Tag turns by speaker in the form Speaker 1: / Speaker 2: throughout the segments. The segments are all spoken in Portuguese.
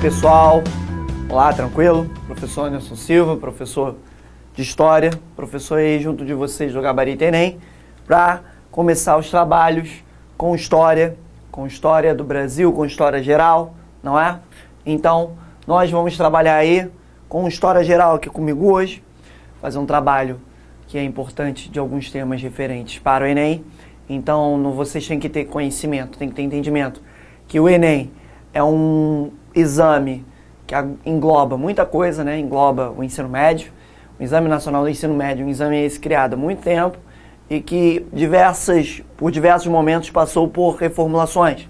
Speaker 1: pessoal? Olá, tranquilo? Professor Anderson Silva, professor de História, professor aí junto de vocês do Gabarito Enem, para começar os trabalhos com história do Brasil, com história geral, não é? Então, nós vamos trabalhar aí com história geral aqui comigo hoje, fazer um trabalho que é importante de alguns temas referentes para o Enem. Então, vocês têm que ter conhecimento, têm que ter entendimento que o Enem é um exame que engloba muita coisa, né? Engloba o ensino médio, o Exame Nacional do Ensino Médio, um exame esse criado há muito tempo e que por diversos momentos passou por reformulações.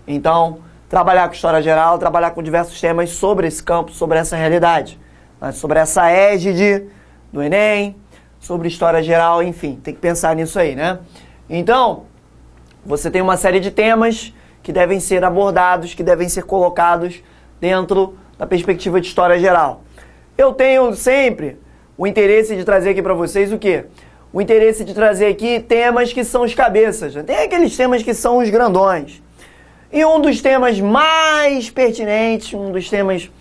Speaker 1: Então, trabalhar com história geral, trabalhar com diversos temas sobre esse campo, sobre essa realidade, né? Sobre essa égide do Enem, sobre história geral, enfim, tem que pensar nisso aí, né? Então, você tem uma série de temas que devem ser abordados, que devem ser colocados dentro da perspectiva de história geral. Eu tenho sempre o interesse de trazer aqui para vocês o quê? O interesse de trazer aqui temas que são os cabeças. Tem aqueles temas que são os grandões. E um dos temas mais pertinentes, um dos temas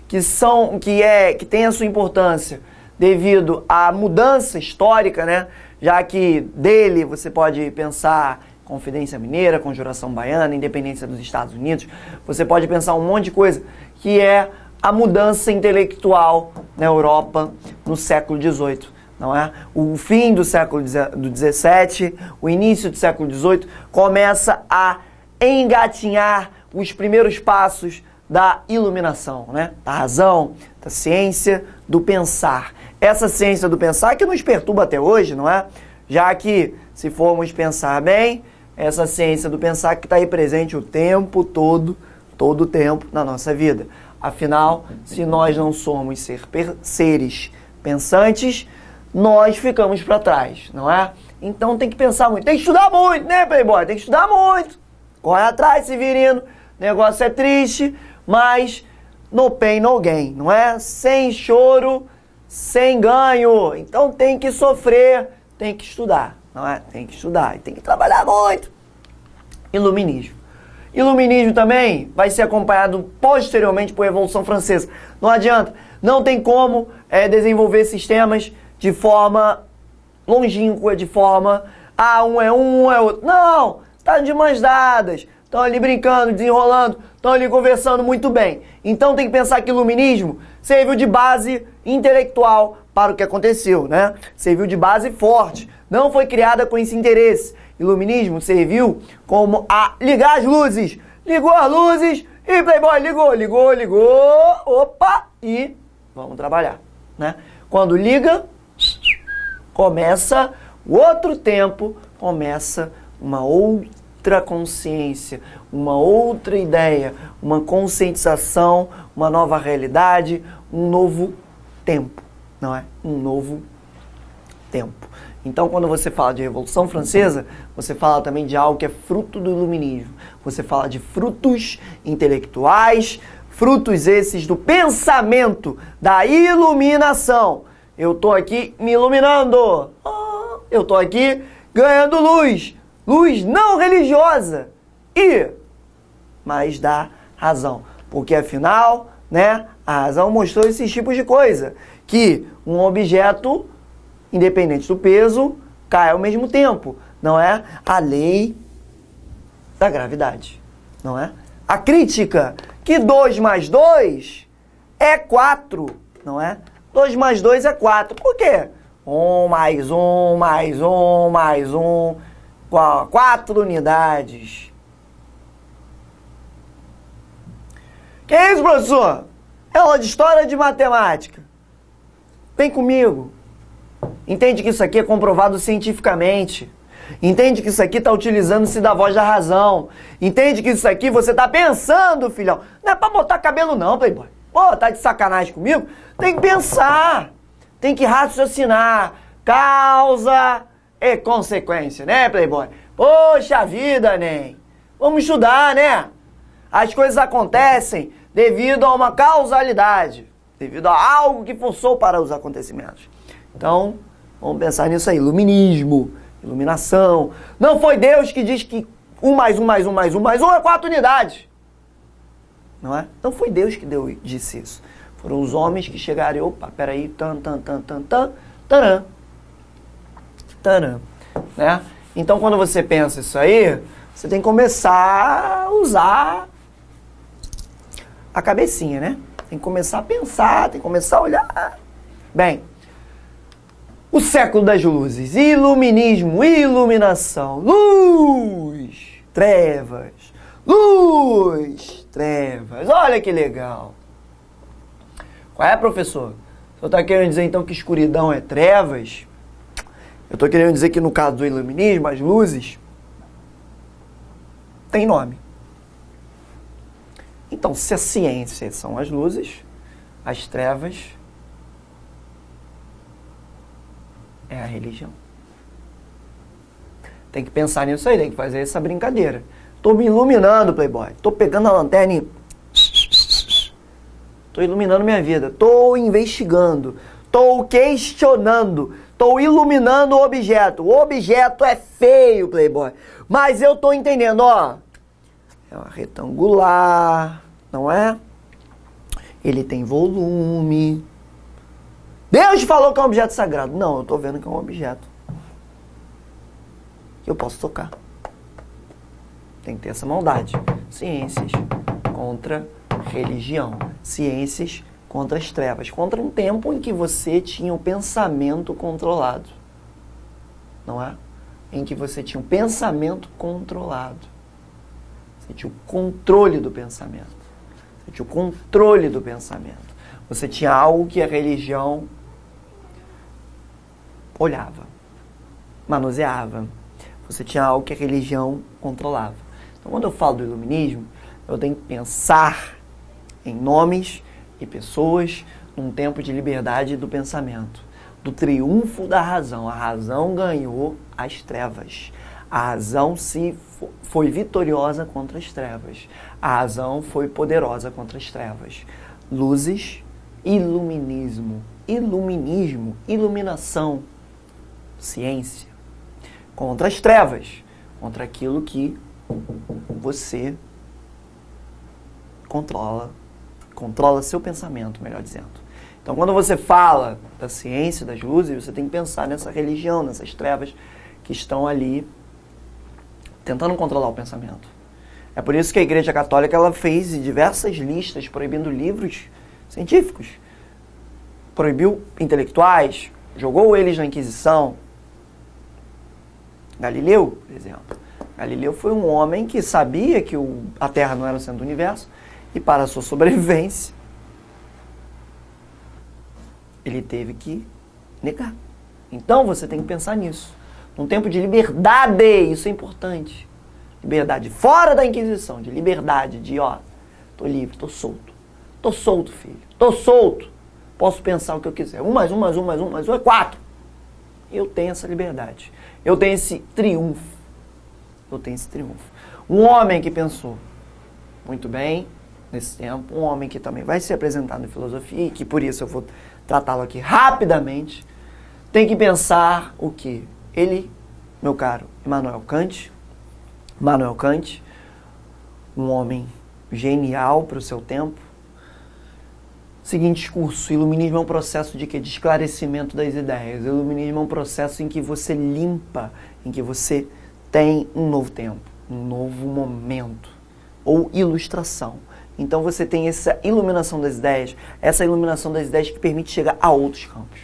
Speaker 1: que tem a sua importância devido à mudança histórica, né? Já que dele você pode pensar Confidência Mineira, Conjuração Baiana, Independência dos Estados Unidos, você pode pensar um monte de coisa, que é a mudança intelectual na Europa no século XVIII, não é? O fim do século XVII, o início do século XVIII, começa a engatinhar os primeiros passos da iluminação, né? Da razão, da ciência do pensar. Essa ciência do pensar que nos perturba até hoje, não é? Já que, se formos pensar bem, essa ciência do pensar que está aí presente o tempo todo o tempo na nossa vida. Afinal, se nós não somos seres pensantes, nós ficamos para trás, não é? Então tem que pensar muito, tem que estudar muito, né, Playboy? Tem que estudar muito. Corre atrás, Severino, o negócio é triste, mas no pain, no gain, não é? Sem choro, sem ganho. Então tem que sofrer, tem que estudar, não é? Tem que estudar e tem que trabalhar muito. Iluminismo. Iluminismo também vai ser acompanhado posteriormente por Revolução Francesa. Não adianta, não tem como desenvolver sistemas de forma longínqua, de forma um é outro. Não, tá de mãos dadas, estão ali brincando, desenrolando, estão ali conversando muito bem. Então tem que pensar que o iluminismo serviu de base intelectual para o que aconteceu, né? Serviu de base forte, não foi criada com esse interesse. Iluminismo serviu como a ligar as luzes. Ligou as luzes e Playboy ligou, opa, e vamos trabalhar, né? Quando liga, começa o outro tempo, começa uma outra consciência, uma outra ideia, uma conscientização, uma nova realidade, um novo tempo, não é? Um novo tempo. Então, quando você fala de Revolução Francesa, você fala também de algo que é fruto do iluminismo. Você fala de frutos intelectuais, frutos esses do pensamento, da iluminação. Eu estou aqui me iluminando. Eu estou aqui ganhando luz. Luz não religiosa. Mas da razão. Porque, afinal, né, a razão mostrou esses tipos de coisa. Que um objeto, independente do peso, cai ao mesmo tempo, não é? A lei da gravidade, não é? A crítica, que 2 mais 2 é 4, não é? 2 mais 2 é 4, por quê? 1 mais 1 mais 1 mais 1, 4 unidades. Que é isso, professor? É aula de história ou de matemática? Vem comigo. Entende que isso aqui é comprovado cientificamente. Entende que isso aqui está utilizando-se da voz da razão. Entende que isso aqui você está pensando, filhão. Não é para botar cabelo não, Playboy. Pô, tá de sacanagem comigo? Tem que pensar. Tem que raciocinar. Causa e consequência, né, Playboy? Poxa vida, Nen. Vamos estudar, né? As coisas acontecem devido a uma causalidade. Devido a algo que forçou para os acontecimentos. Então, vamos pensar nisso aí. Iluminismo, iluminação. Não foi Deus que diz que 1 mais 1 mais 1 mais 1 mais 1 é 4 unidades. não é? Não foi Deus que disse isso. Foram os homens que chegaram e, opa, peraí, taran, né? Então, quando você pensa isso aí, você tem que começar a usar a cabecinha, né? Tem que começar a pensar, tem que começar a olhar. Bem, o século das luzes, iluminismo, iluminação, luz, trevas, olha que legal. Qual é, professor? O senhor está querendo dizer então que escuridão é trevas? Eu estou querendo dizer que no caso do iluminismo, as luzes têm nome. Então, se a ciência são as luzes, as trevas é a religião. Tem que pensar nisso aí, tem que fazer essa brincadeira. Estou me iluminando, Playboy. Estou pegando a lanterna e... Estou iluminando minha vida. Estou investigando. Estou questionando. Estou iluminando o objeto. O objeto é feio, Playboy. Mas eu estou entendendo, ó. É uma retangular, não é? Ele tem volume. Deus falou que é um objeto sagrado. Não, eu estou vendo que é um objeto que eu posso tocar. Tem que ter essa maldade. Ciências contra religião. Ciências contra as trevas. Contra um tempo em que você tinha o pensamento controlado. Não é? Em que você tinha o pensamento controlado. Você tinha o controle do pensamento. Você tinha o controle do pensamento. Você tinha algo que a religião olhava, manuseava. Você tinha algo que a religião controlava. Então, quando eu falo do iluminismo, eu tenho que pensar em nomes e pessoas num tempo de liberdade do pensamento, do triunfo da razão. A razão ganhou as trevas. A razão foi vitoriosa contra as trevas. A razão foi poderosa contra as trevas. Luzes, iluminismo, iluminação, ciência. Contra as trevas, contra aquilo que você controla seu pensamento, melhor dizendo. Então, quando você fala da ciência, das luzes, você tem que pensar nessa religião, nessas trevas que estão ali tentando controlar o pensamento. É por isso que a Igreja Católica ela fez diversas listas proibindo livros científicos. Proibiu intelectuais, jogou eles na Inquisição. Galileu, por exemplo. Galileu foi um homem que sabia que a Terra não era o centro do universo e para a sua sobrevivência ele teve que negar. Então você tem que pensar nisso. Num tempo de liberdade, isso é importante. Liberdade fora da Inquisição, de liberdade, de tô livre, tô solto. Tô solto, filho. Tô solto. Posso pensar o que eu quiser. 1 mais 1 mais 1 mais 1 mais 1 é 4. Eu tenho essa liberdade. Eu tenho esse triunfo. Um homem que pensou muito bem nesse tempo, um homem que também vai ser apresentado em filosofia, e que por isso eu vou tratá-lo aqui rapidamente, tem que pensar o quê? Ele, meu caro Immanuel Kant, um homem genial para o seu tempo. Seguinte discurso: iluminismo é um processo de quê? De esclarecimento das ideias. O iluminismo é um processo em que você limpa, em que você tem um novo tempo, um novo momento, ou ilustração. Então você tem essa iluminação das ideias, que permite chegar a outros campos.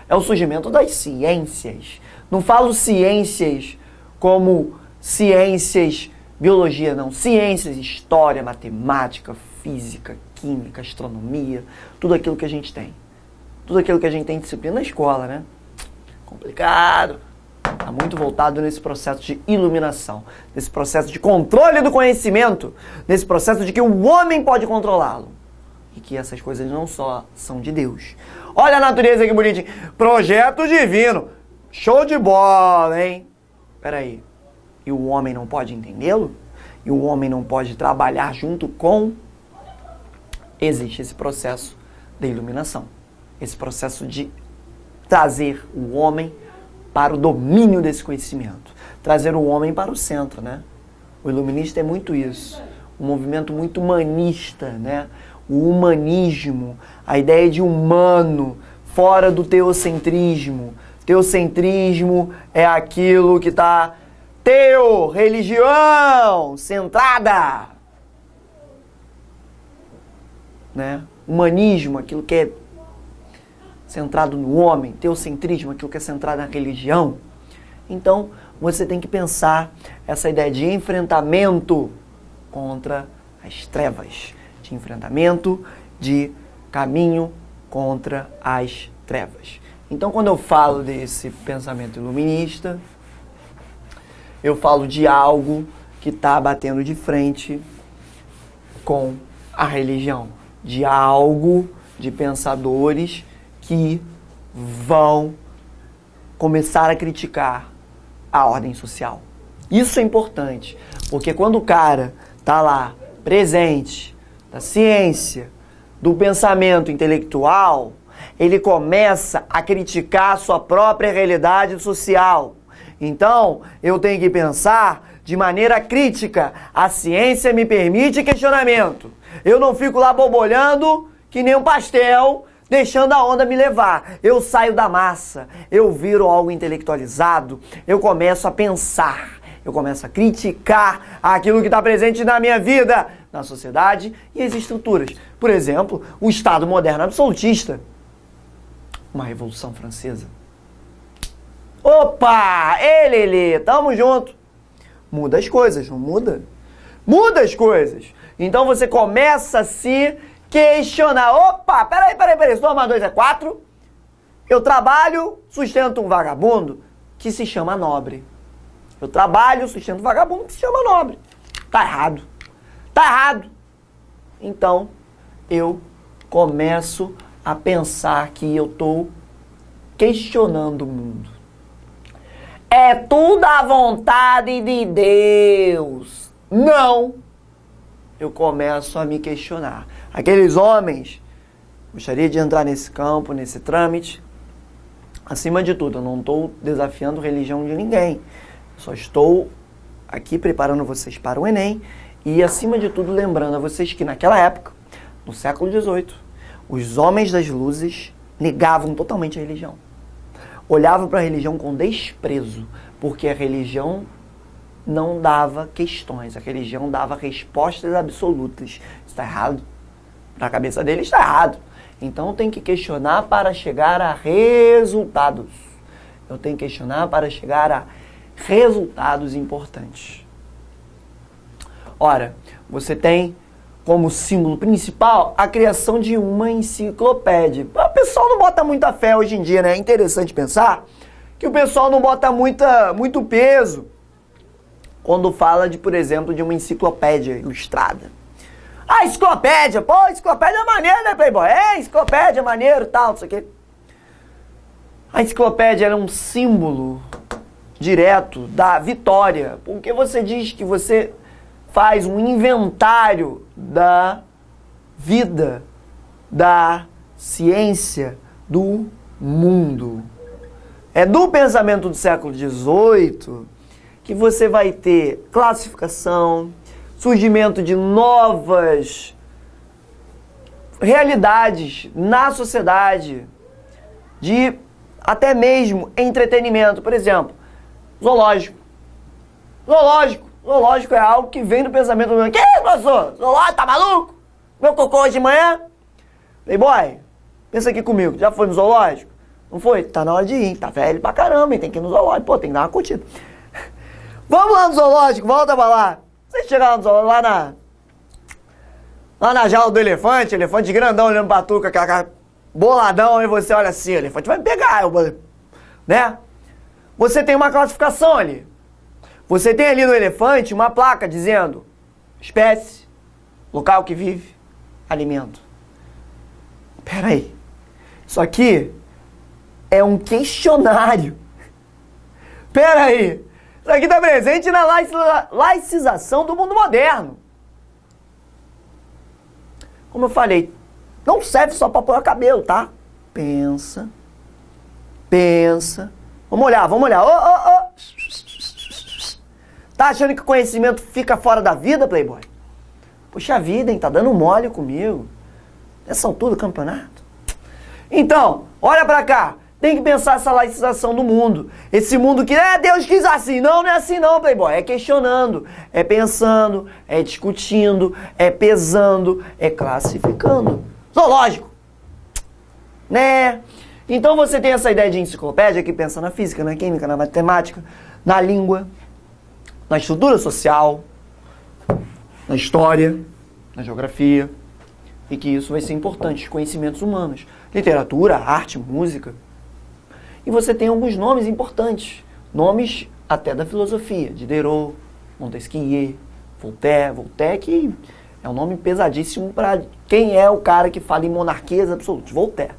Speaker 1: É o surgimento das ciências. Não falo ciências como ciências, biologia, não. Ciências, história, matemática, física, química, astronomia, tudo aquilo que a gente tem. Tudo aquilo que a gente tem disciplina na escola, né? Complicado. Está muito voltado nesse processo de iluminação, nesse processo de controle do conhecimento, nesse processo de que o homem pode controlá-lo. E que essas coisas não só são de Deus. Olha a natureza que bonitinho. Projeto divino. Show de bola, hein? Peraí. E o homem não pode entendê-lo? E o homem não pode trabalhar junto com... Existe esse processo de iluminação. Esse processo de trazer o homem para o domínio desse conhecimento. Trazer o homem para o centro, né? O iluminista é muito isso. um movimento muito humanista, né? O humanismo, a ideia de humano, fora do teocentrismo. Teocentrismo é aquilo que está religião, centrada, né? Humanismo, aquilo que é centrado no homem. Teocentrismo, aquilo que é centrado na religião. Então, você tem que pensar essa ideia de enfrentamento contra as trevas, de enfrentamento, de caminho contra as trevas. Então, quando eu falo desse pensamento iluminista, eu falo de algo que está batendo de frente com a religião, de algo, de pensadores que vão começar a criticar a ordem social. Isso é importante, porque quando o cara está lá, presente, da ciência, do pensamento intelectual, ele começa a criticar a sua própria realidade social. Então, eu tenho que pensar de maneira crítica. A ciência me permite questionamento. Eu não fico lá bobolhando que nem um pastel, deixando a onda me levar. Eu saio da massa, eu viro algo intelectualizado, eu começo a pensar, eu começo a criticar aquilo que está presente na minha vida, na sociedade e as estruturas. Por exemplo, o Estado moderno absolutista, uma Revolução Francesa. Opa! Lelê, tamo junto. Muda as coisas, não muda? Muda as coisas. Então você começa a se questionar. Opa, peraí, se 2 mais 2 é 4, eu trabalho, sustento um vagabundo que se chama nobre. Eu trabalho, sustento um vagabundo que se chama nobre. Tá errado. Tá errado. Então, eu começo a pensar que eu tô questionando o mundo. É tudo a vontade de Deus. Não. Eu começo a me questionar. Aqueles homens, gostaria de entrar nesse campo, nesse trâmite. Acima de tudo, eu não estou desafiando a religião de ninguém. Só estou aqui preparando vocês para o Enem e, acima de tudo, lembrando a vocês que naquela época, no século XVIII, os homens das luzes negavam totalmente a religião. Olhavam para a religião com desprezo, porque a religião não dava questões, a religião dava respostas absolutas. Está errado. Na cabeça deles está errado. Então tem que questionar para chegar a resultados. Eu tenho que questionar para chegar a resultados importantes. Ora, você tem como símbolo principal a criação de uma enciclopédia. O pessoal não bota muita fé hoje em dia, né? É interessante pensar que o pessoal não bota muito peso quando fala de, por exemplo, de uma enciclopédia ilustrada. Ah, enciclopédia! Pô, enciclopédia é maneiro, né, Playboy? É, enciclopédia é maneiro e tal, não sei o quê. A enciclopédia é um símbolo direto da vitória, porque você diz que você faz um inventário da vida, da ciência, do mundo. É do pensamento do século XVIII que você vai ter classificação, surgimento de novas realidades na sociedade, de até mesmo entretenimento. Por exemplo, zoológico. Zoológico é algo que vem do pensamento do... Que isso, professor? Zoológico, tá maluco? Meu cocô hoje de manhã? Playboy, pensa aqui comigo. Já foi no zoológico? Não foi? Tá na hora de ir. Tá velho pra caramba, hein? Tem que ir no zoológico. Pô, tem que dar uma curtida. Vamos lá no zoológico, volta pra lá. Você chegar no zoológico, lá na jaula do elefante grandão olhando pra tu com aquela cara boladão, e você olha assim, o elefante vai me pegar, né? Você tem uma classificação ali. Você tem ali no elefante uma placa dizendo espécie, local que vive, alimento. Pera aí. Isso aqui é um questionário. Pera aí. Isso aqui está presente na laicização do mundo moderno. Como eu falei, não serve só para pôr cabelo, tá? Pensa. Vamos olhar. Tá achando que o conhecimento fica fora da vida, Playboy? Poxa vida, hein? Tá dando mole comigo. Nessa altura do campeonato. Então, olha pra cá. Tem que pensar essa laicização do mundo. Esse mundo que, Deus quis assim. Não, não é assim não, playboy. É questionando, é pensando, é discutindo, é pesando, é classificando. Zoológico. Né? Então você tem essa ideia de enciclopédia que pensa na física, na química, na matemática, na língua, na estrutura social, na história, na geografia. E que isso vai ser importante, os conhecimentos humanos. Literatura, arte, música. E você tem alguns nomes importantes. Nomes até da filosofia. Diderot, Montesquieu, Voltaire. Voltaire que é um nome pesadíssimo para quem é o cara que fala em monarquias absolutas. Voltaire.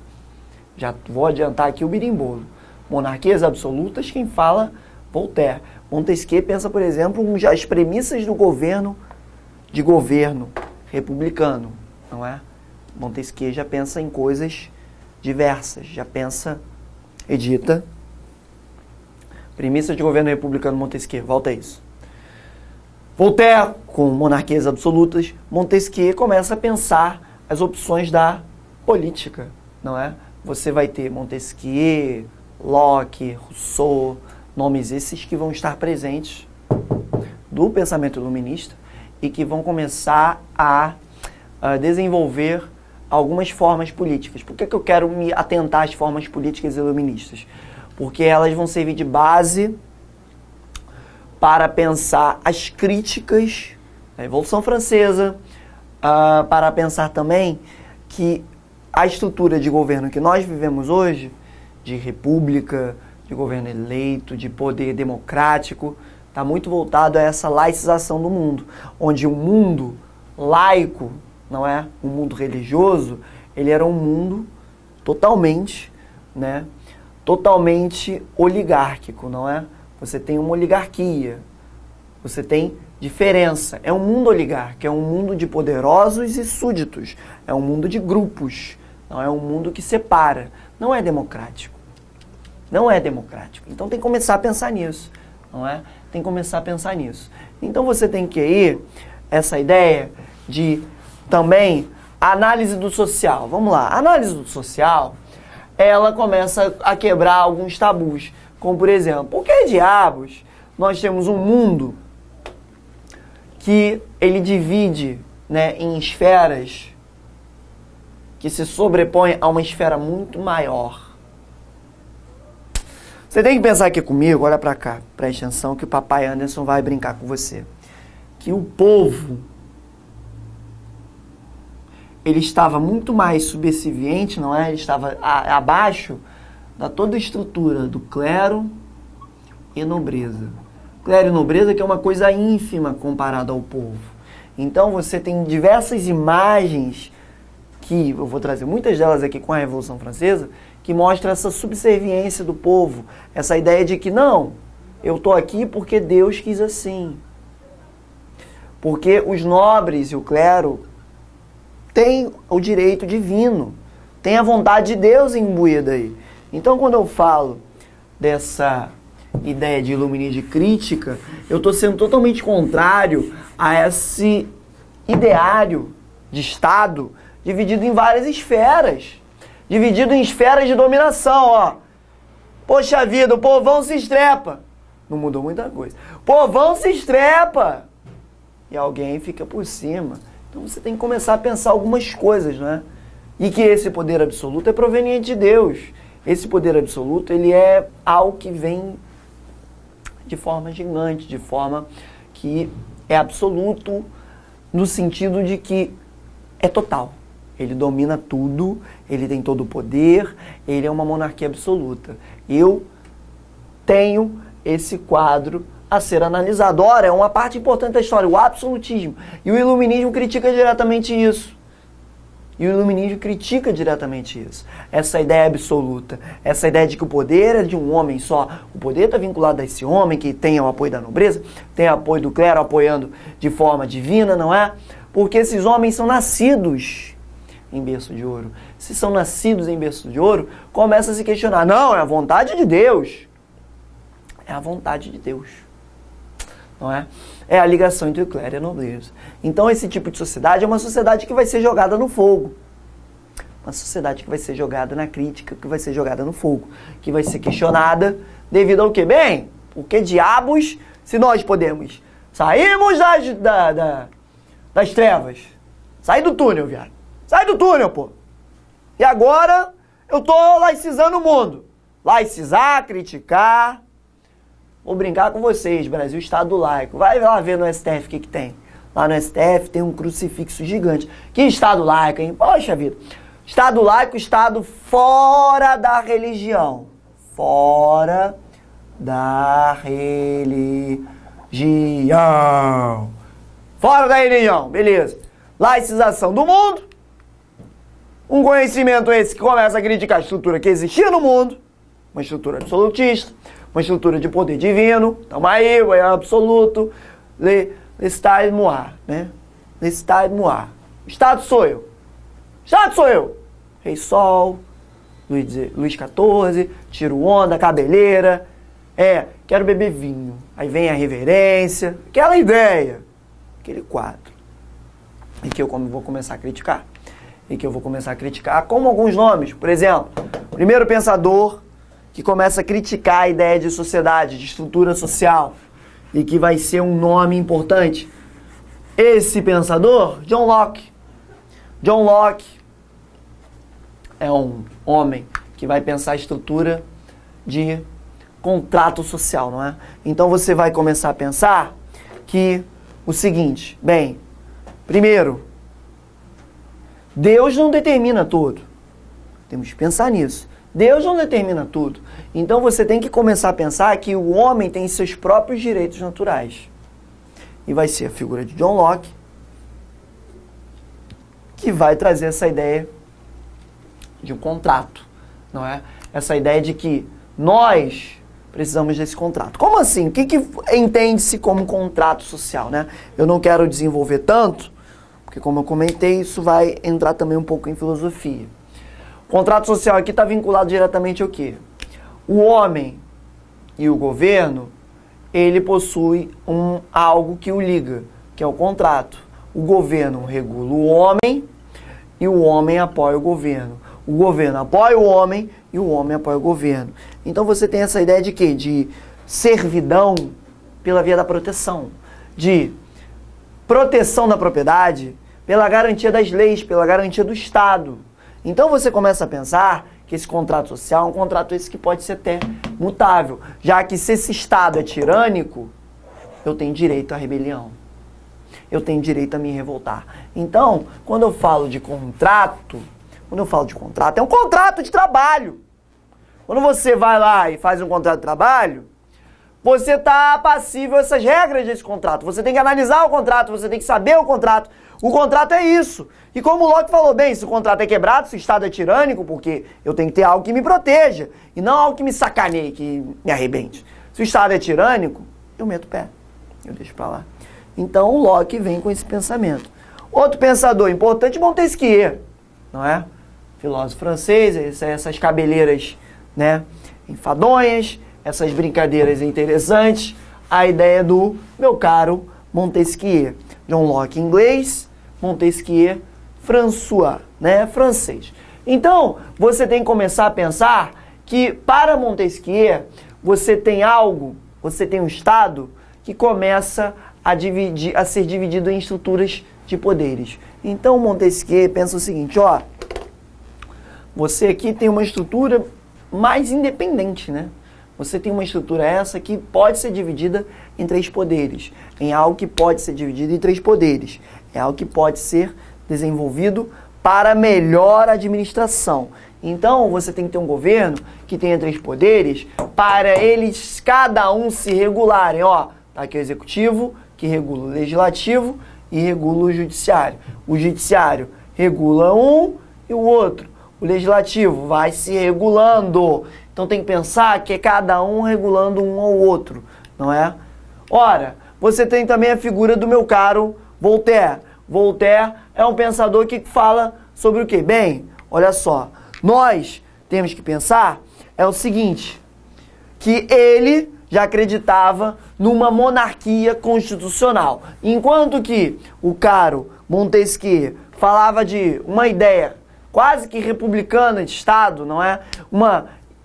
Speaker 1: Já vou adiantar aqui o birimbolo. Monarquias absolutas, quem fala, Voltaire. Montesquieu pensa, por exemplo, as premissas do governo republicano, não é? Montesquieu já pensa em coisas diversas, já pensa, edita, premissas de governo republicano Montesquieu, volta a isso. Voltaire, com monarquias absolutas, Montesquieu começa a pensar as opções da política, não é? Você vai ter Montesquieu, Locke, Rousseau, nomes esses que vão estar presentes do pensamento iluminista e que vão começar a desenvolver algumas formas políticas. Por que eu quero me atentar às formas políticas iluministas? Porque elas vão servir de base para pensar as críticas da Revolução Francesa, para pensar também que a estrutura de governo que nós vivemos hoje, de república, de governo eleito, de poder democrático, está muito voltado a essa laicização do mundo, onde o mundo laico, não é? O mundo religioso, ele era um mundo totalmente, né? Totalmente oligárquico, não é? Você tem uma oligarquia, você tem diferença. É um mundo oligárquico, é um mundo de poderosos e súditos, é um mundo de grupos, não é um mundo que separa, não é democrático. Não é democrático. Então tem que começar a pensar nisso, não é? Tem que começar a pensar nisso. Então você tem que ir essa ideia de também análise do social. Vamos lá. A análise do social, ela começa a quebrar alguns tabus. Como, por exemplo, por que diabos nós temos um mundo que ele divide, né, em esferas que se sobrepõem a uma esfera muito maior? Você tem que pensar aqui comigo, olha pra cá, preste atenção que o papai Anderson vai brincar com você. Que o povo, ele estava muito mais subserviente, não é? Ele estava abaixo da toda a estrutura do clero e nobreza. Clero e nobreza que é uma coisa ínfima comparada ao povo. Então você tem diversas imagens que eu vou trazer muitas delas aqui com a Revolução Francesa, que mostra essa subserviência do povo, essa ideia de que não, eu estou aqui porque Deus quis assim. Porque os nobres e o clero têm o direito divino, têm a vontade de Deus imbuída aí. Então quando eu falo dessa ideia de iluminismo de crítica, eu estou sendo totalmente contrário a esse ideário de Estado dividido em várias esferas. Dividido em esferas de dominação, ó. Poxa vida, o povão se estrepa. Não mudou muita coisa. Povão se estrepa. E alguém fica por cima. Então você tem que começar a pensar algumas coisas, né? E que esse poder absoluto é proveniente de Deus. Esse poder absoluto, ele é algo que vem de forma gigante, de forma que é absoluto no sentido de que é total. Ele domina tudo, ele tem todo o poder, ele é uma monarquia absoluta. Eu tenho esse quadro a ser analisado. Ora, é uma parte importante da história, o absolutismo. E o iluminismo critica diretamente isso. Essa ideia absoluta, essa ideia de que o poder é de um homem só. O poder está vinculado a esse homem que tem o apoio da nobreza, tem o apoio do clero apoiando de forma divina, não é? Porque esses homens são nascidos em berço de ouro. Se são nascidos em berço de ouro, começa a se questionar. Não, é a vontade de Deus. É a vontade de Deus. não é? É a ligação entre o clero e a nobreza. Então esse tipo de sociedade é uma sociedade que vai ser jogada no fogo. Uma sociedade que vai ser jogada na crítica, que vai ser jogada no fogo, que vai ser questionada devido ao quê? Bem, por que diabos, se nós podemos sairmos das trevas, sair do túnel, viado, sai do túnel, pô. E agora eu tô laicizando o mundo. Laicizar, criticar. Vou brincar com vocês, Brasil, Estado laico. Vai lá ver no STF o que tem. Lá no STF tem um crucifixo gigante. Que Estado laico, hein? Poxa vida. Estado laico, Estado fora da religião. Fora da religião. Fora da religião, beleza. Laicização do mundo. Um conhecimento esse que começa a criticar a estrutura que existia no mundo. Uma estrutura absolutista. Uma estrutura de poder divino. Tamo aí, o absoluto. L'État noir, né? L'État noir. Estado sou eu. Estado sou eu. Rei Sol, Luís XIV, tiro onda, cabeleira. Quero beber vinho. Aí vem a reverência. Aquela ideia. Aquele quadro. E que eu vou começar a criticar. E que eu vou começar a criticar como alguns nomes. Por exemplo, o primeiro pensador que começa a criticar a ideia de sociedade, de estrutura social, e que vai ser um nome importante. Esse pensador, John Locke. John Locke é um homem que vai pensar a estrutura de contrato social, não é? Então você vai começar a pensar que o seguinte, bem, primeiro, Deus não determina tudo. Temos que pensar nisso. Deus não determina tudo. Então você tem que começar a pensar que o homem tem seus próprios direitos naturais. E vai ser a figura de John Locke que vai trazer essa ideia de um contrato, não é? Essa ideia de que nós precisamos desse contrato. Como assim? O que entende-se como contrato social, né? Eu não quero desenvolver tanto, porque como eu comentei, isso vai entrar também um pouco em filosofia. O contrato social aqui está vinculado diretamente ao quê? O homem e o governo, ele possui algo que o liga, que é o contrato. O governo regula o homem e o homem apoia o governo. O governo apoia o homem e o homem apoia o governo. Então você tem essa ideia de quê? De servidão pela via da proteção. De proteção da propriedade pela garantia das leis, pela garantia do Estado. Então você começa a pensar que esse contrato social é um contrato esse que pode ser até mutável. Já que se esse Estado é tirânico, eu tenho direito à rebelião. Eu tenho direito a me revoltar. Então, quando eu falo de contrato, é um contrato de trabalho. Quando você vai lá e faz um contrato de trabalho, você está passível a essas regras desse contrato. Você tem que analisar o contrato, você tem que saber o contrato. O contrato é isso. E como o Locke falou bem, se o contrato é quebrado, se o Estado é tirânico, porque eu tenho que ter algo que me proteja, e não algo que me sacaneie, que me arrebente. Se o Estado é tirânico, eu meto o pé. Eu deixo pra lá. Então o Locke vem com esse pensamento. Outro pensador importante, Montesquieu, não é? Filósofo francês, essas cabeleiras, né, enfadonhas, essas brincadeiras interessantes, a ideia do meu caro Montesquieu. John Locke inglês, Montesquieu François, né, francês. Então, você tem que começar a pensar que para Montesquieu, você tem um Estado que começa a ser dividido em estruturas de poderes. Então, Montesquieu pensa o seguinte, ó, você aqui tem uma estrutura mais independente, né? Você tem uma estrutura essa que pode ser dividida em 3 poderes. Em algo que pode ser dividido em 3 poderes. É algo que pode ser desenvolvido para melhor administração. Então, você tem que ter um governo que tenha 3 poderes para eles, cada um, se regularem. Ó, tá aqui o executivo, que regula o legislativo e regula o judiciário. O judiciário regula um e o outro. O legislativo vai se regulando. Então tem que pensar que é cada um regulando um ao outro, não é? Ora, você tem também a figura do meu caro Voltaire. Voltaire é um pensador que fala sobre o quê? Bem, olha só, nós temos que pensar é o seguinte, que ele já acreditava numa monarquia constitucional. Enquanto que o caro Montesquieu falava de uma ideia quase que republicana de Estado, não é?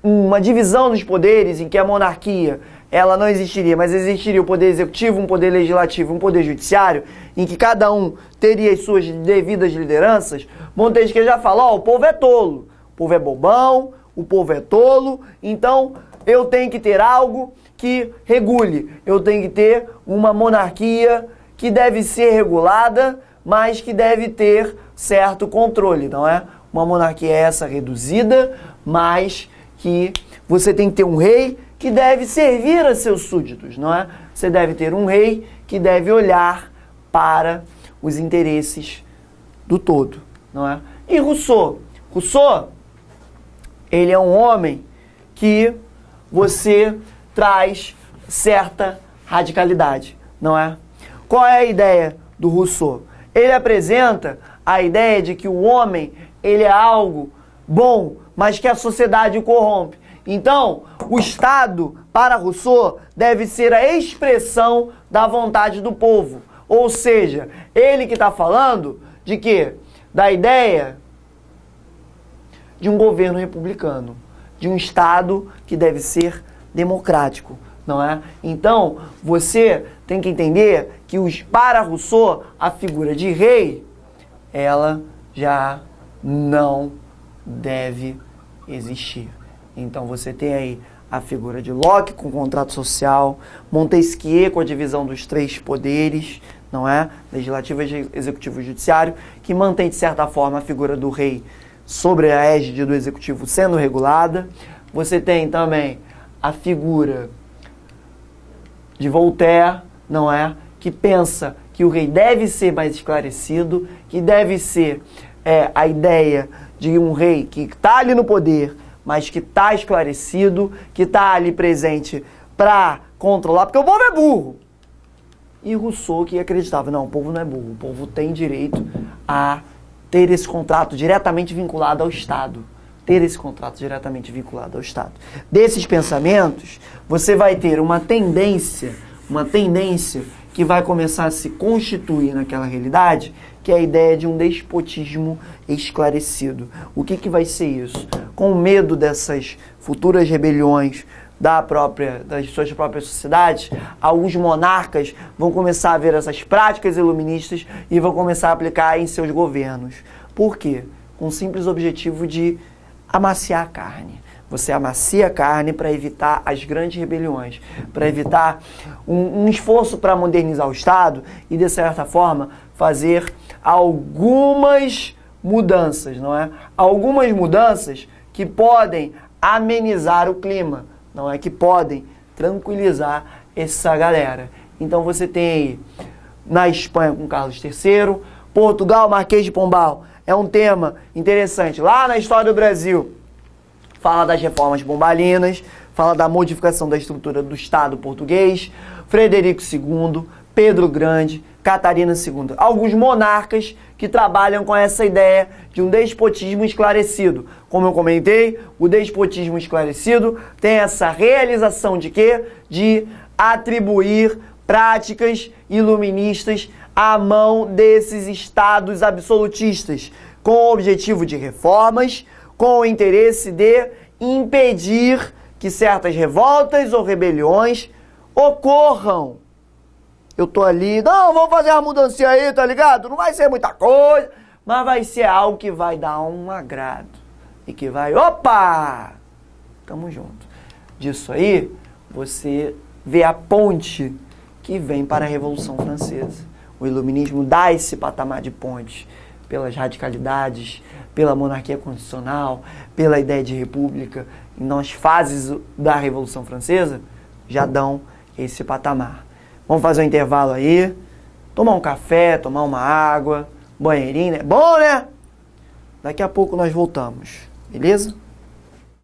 Speaker 1: Uma divisão dos poderes em que a monarquia ela não existiria, mas existiria o poder executivo, um poder legislativo, um poder judiciário, em que cada um teria as suas devidas lideranças. Montesquieu já falou, o povo é tolo, o povo é bobão, o povo é tolo, então eu tenho que ter algo que regule, eu tenho que ter uma monarquia que deve ser regulada, mas que deve ter certo controle, não é? Uma monarquia essa reduzida, mas que você tem que ter um rei que deve servir a seus súditos, não é? Você deve ter um rei que deve olhar para os interesses do todo, não é? E Rousseau? Rousseau, ele é um homem que você traz certa radicalidade, não é? Qual é a ideia do Rousseau? Ele apresenta a ideia de que o homem, ele é algo bom, mas que a sociedade o corrompe. Então, o Estado, para Rousseau, deve ser a expressão da vontade do povo. Ou seja, ele que está falando de quê? Da ideia de um governo republicano, de um Estado que deve ser democrático, não é? Então, você tem que entender que para Rousseau, a figura de rei, ela já não deve existir. Então, você tem aí a figura de Locke com o contrato social, Montesquieu com a divisão dos três poderes, não é? Legislativo, executivo e judiciário, que mantém, de certa forma, a figura do rei sobre a égide do executivo sendo regulada. Você tem também a figura de Voltaire, não é? Que pensa que o rei deve ser mais esclarecido, que deve ser a ideia de um rei que está ali no poder, mas que está esclarecido, que está ali presente para controlar, porque o povo é burro. E Rousseau que acreditava, não, o povo não é burro, o povo tem direito a ter esse contrato diretamente vinculado ao Estado. Ter esse contrato diretamente vinculado ao Estado. Desses pensamentos, você vai ter uma tendência que vai começar a se constituir naquela realidade, que é a ideia de um despotismo esclarecido. O que vai ser isso? Com medo dessas futuras rebeliões das suas próprias sociedades, alguns monarcas vão começar a ver essas práticas iluministas e vão começar a aplicar em seus governos. Por quê? Com o simples objetivo de amaciar a carne. Você amacia a carne para evitar as grandes rebeliões, para evitar um esforço para modernizar o Estado e, de certa forma, fazer algumas mudanças, não é? Algumas mudanças que podem amenizar o clima, não é? Que podem tranquilizar essa galera. Então você tem aí, na Espanha com Carlos III, Portugal, Marquês de Pombal. É um tema interessante. Lá na história do Brasil, fala das reformas pombalinas, fala da modificação da estrutura do Estado português, Frederico II, Pedro Grande, Catarina II. Alguns monarcas que trabalham com essa ideia de um despotismo esclarecido. Como eu comentei, o despotismo esclarecido tem essa realização de quê? De atribuir práticas iluministas à mão desses estados absolutistas, com o objetivo de reformas, com o interesse de impedir que certas revoltas ou rebeliões ocorram. Eu tô ali, não, vamos fazer uma mudança aí, tá ligado? Não vai ser muita coisa, mas vai ser algo que vai dar um agrado. E que vai, opa! Tamo junto. Disso aí, você vê a ponte que vem para a Revolução Francesa. O iluminismo dá esse patamar de ponte pelas radicalidades, pela monarquia constitucional, pela ideia de república. Então, as fases da Revolução Francesa já dão esse patamar. Vamos fazer um intervalo aí, tomar um café, tomar uma água, banheirinho, né? Bom, né? Daqui a pouco nós voltamos, beleza?